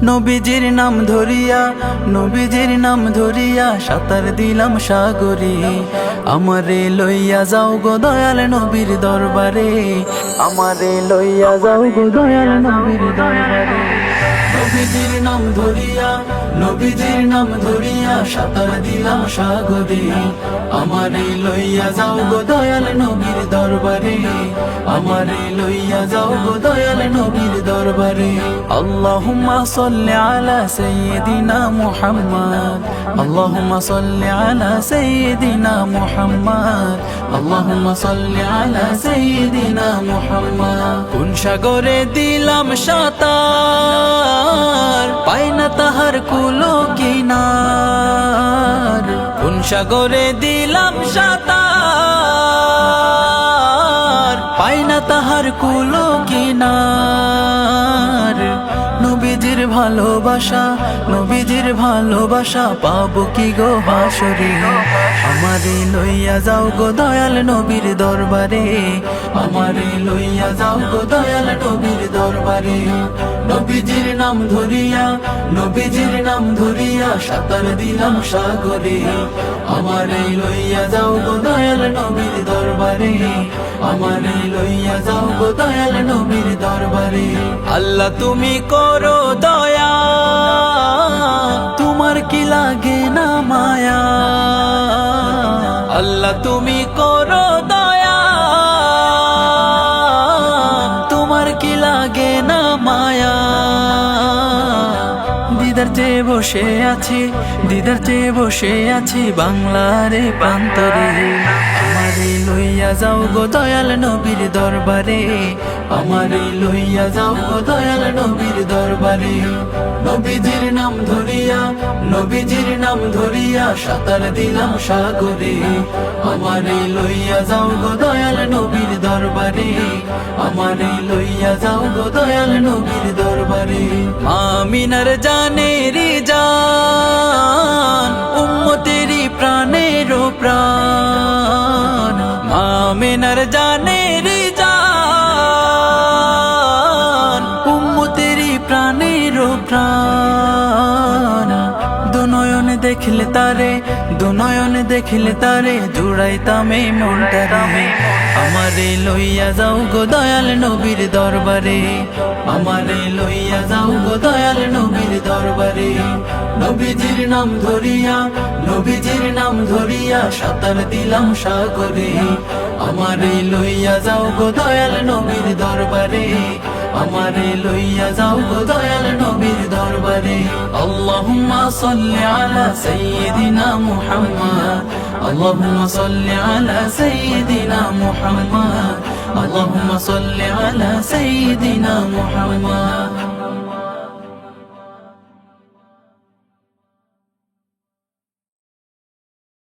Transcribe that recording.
নবীজির নাম ধরিয়া, নবীজির নাম ধরিয়া সাঁতার দিলাম সাগরে। আমারে লইয়া যাও গো দয়াল নবীর দরবারে, আমারে লইয়া যাও গো দয়াল নবীর দরবারে। নবীজির নাম ধরিয়া, নবীজির নাম ধরিয়া সাঁতার দিলাম সাগরে। আমারে লইয়া যাও গো দয়াল নবীর দরবারে, আমারে লইয়া যাও গো দয়াল নবীর দরবারে। আল্লাহুম্মা সাল্লি আলা সাইয়্যিদিনা মুহাম্মদ, আল্লাহুম্মা সাল্লি আলা সাইয়্যিদিনা মুহাম্মদ, আল্লাহুম্মা সাল্লি আলা সাইয়্যিদিনা মুহাম্মদ। কোন সাগরে দিলাম সাঁতার, পাই না তাহার কুলো কিনার। কোন সাগরে দিলাম সাঁতার, পাই না তাহার কুলো কিনার। নবীজির ভালোবাসা, নবীজির ভালোবাসা পাবো কি গো হাসরে। আমারে লইয়া যাও গো দয়াল নবীর দরবারে, আমারে লইয়া যাও গো দয়াল নবীর দরবারে। নবীজির নাম ধরিয়া, নবীজির নাম ধরিয়া সাঁতার দিলাম সাগরে। আমারে লইয়া যাও গো দয়াল নবীর দরবারে, আমারে লইয়া যাও গো দয়াল নবীর দরবারে। আল্লাহ তুমি করো দয়া, তোমার কি লাগে না মায়া। আল্লাহ তুমি করো দয়া, তোমার কি লাগে না মায়া। দিদার চেয়ে বসে আছি, দিদার চেয়ে বসে আছি বাংলারে প্রান্তরে। আমারে লইয়া যাও গো দয়াল নবীর দরবারে, আমারে লইয়া যাও গো দয়াল নবীর দরবারে। নবীজির নাম ধরিয়া, নবীজির নাম ধরিয়া সাঁতার দিলাম সাগরে। আমারে লইয়া যাও গো দয়াল নবীর দরবারে, আমারে লইয়া যাও গো দয়াল নবীর দরবারে। আমিনার জানের জান, উম্মতেরি প্রাণের প্রাণ। আমিনার জানের জান, উম্মতেরি প্রাণের প্রাণ। দুনয়ন দেখলে তারে, দুনয়ন দেখলে তারে জুড়াইতাম এই মনটারে। আমারে লইয়া যাও গো দয়াল নবীর দরবারে, আমারে লইয়া যাও গো দয়াল নবীর দরবারে। নবীজির নাম ধরিয়া, নবীজির নাম ধরিয়া সাঁতার দিলাম সাগরে। আমারে লইয়া যাও গো দয়াল নবীর দরবারে, আমারে লইয়া যাও গো দয়াল নবীর দরবারে। আল্লাহুম্মা সাল্লি আলা সাইয়্যিদিনা মুহাম্মদ, আল্লাহুম্মা সাল্লি আলা সাইয়্যিদিনা মুহাম্মদ, আল্লাহুম্মা সাল্লি আলা সাইয়্যিদিনা মুহাম্মদ।